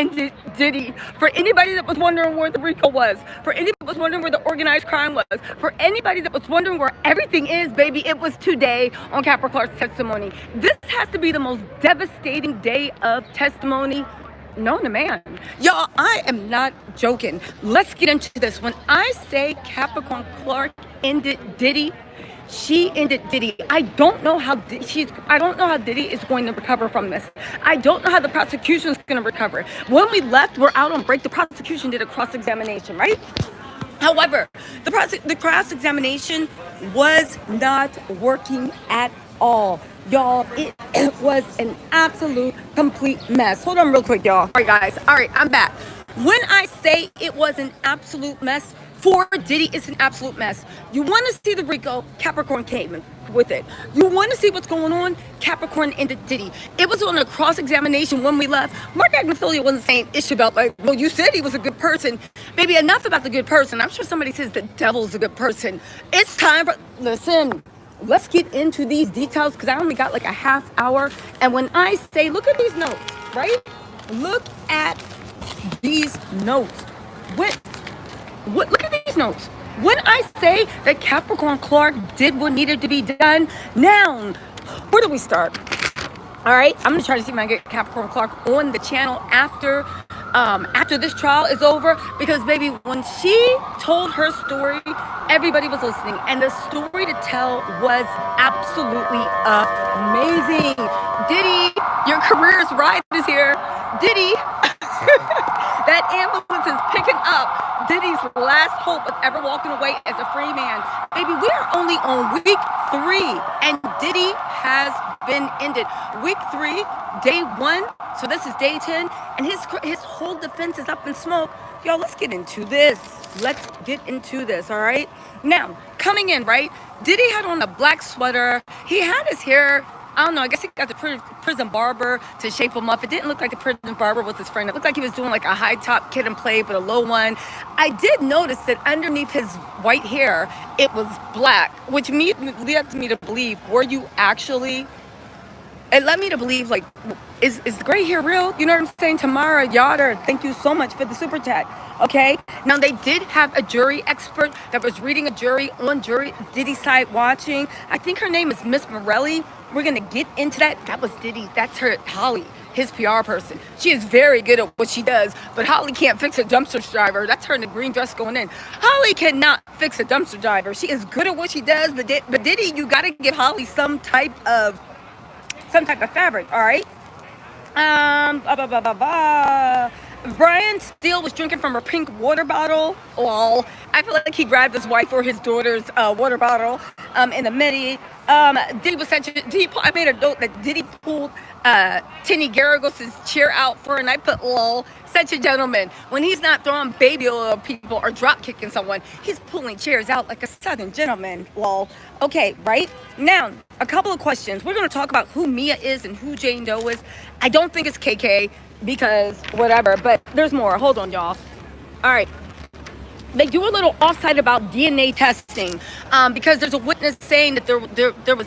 ended Diddy. For anybody that was wondering where the RICO was, for anybody that was wondering where the organized crime was, for anybody that was wondering where everything is, baby, it was today on Capricorn Clark's testimony. This has to be the most devastating day of testimony known to man. Y'all, I am not joking. Let's get into this. When I say Capricorn Clark ended Diddy, she ended Diddy. I don't know how Diddy is going to recover from this. I don't know how the prosecution is going to recover. When we left, we're out on break. The prosecution did a cross-examination, right? However, the cross-examination was not working at all. Y'all, it was an absolute complete mess. Hold on real quick, y'all. All right, guys. All right, I'm back. When I say it was an absolute mess, for Diddy, it's an absolute mess. You want to see the RICO, Capricorn came with it. You want to see what's going on, Capricorn ended Diddy. It was on a cross-examination when we left. Mark Agnifilo wasn't saying ish about, like, well, you said he was a good person. Maybe enough about the good person. I'm sure somebody says the devil's a good person. It's time for, listen, let's get into these details because I only got like a half hour. And when I say, look at these notes, right? Look at these notes. Look at these notes. When I say that Capricorn Clark did what needed to be done, now, where do we start? All right, I'm gonna try to see if I can get Capricorn Clark on the channel after this trial is over, because baby, when she told her story, everybody was listening, and the story to tell was absolutely amazing. Diddy, your career's ride is here. Diddy, that ambulance is picking up Diddy's last hope of ever walking away as a free man. Baby, we are only on week 3, and Diddy has been ended. Week 3, day 1, so this is day 10, and his whole defense is up in smoke. Y'all, let's get into this. Let's get into this, all right? Now, coming in, right? Diddy had on a black sweater. He had his hair, I don't know, I guess he got the prison barber to shape him up. It didn't look like the prison barber was his friend. It looked like he was doing like a high top kid and play, but a low one. I did notice that underneath his white hair, it was black, which led me to believe, were you actually... It led me to believe, like, is the gray hair real? You know what I'm saying? Tamara Yoder, thank you so much for the super chat. Okay? Now, they did have a jury expert that was reading a jury on Diddy's side watching. I think her name is Miss Morelli. We're going to get into that. That was Diddy. That's her, Holly, his PR person. She is very good at what she does, but Holly can't fix a dumpster driver. That's her in the green dress going in. Holly cannot fix a dumpster driver. She is good at what she does, but Diddy, you got to give Holly some type of fabric, all right? Brian Steele was drinking from a pink water bottle. Well, I feel like he grabbed his wife or his daughter's water bottle in the midi. Diddy was I made a note that Diddy pulled Tinny Garagos' chair out for her, and I put lol. Such a gentleman. When he's not throwing baby oil at people or drop kicking someone, he's pulling chairs out like a southern gentleman. Lol. Okay, right? Now, a couple of questions. We're going to talk about who Mia is and who Jane Doe is. I don't think it's KK because whatever, but there's more. Hold on, y'all. All right. They do a little offside about DNA testing because there's a witness saying that there was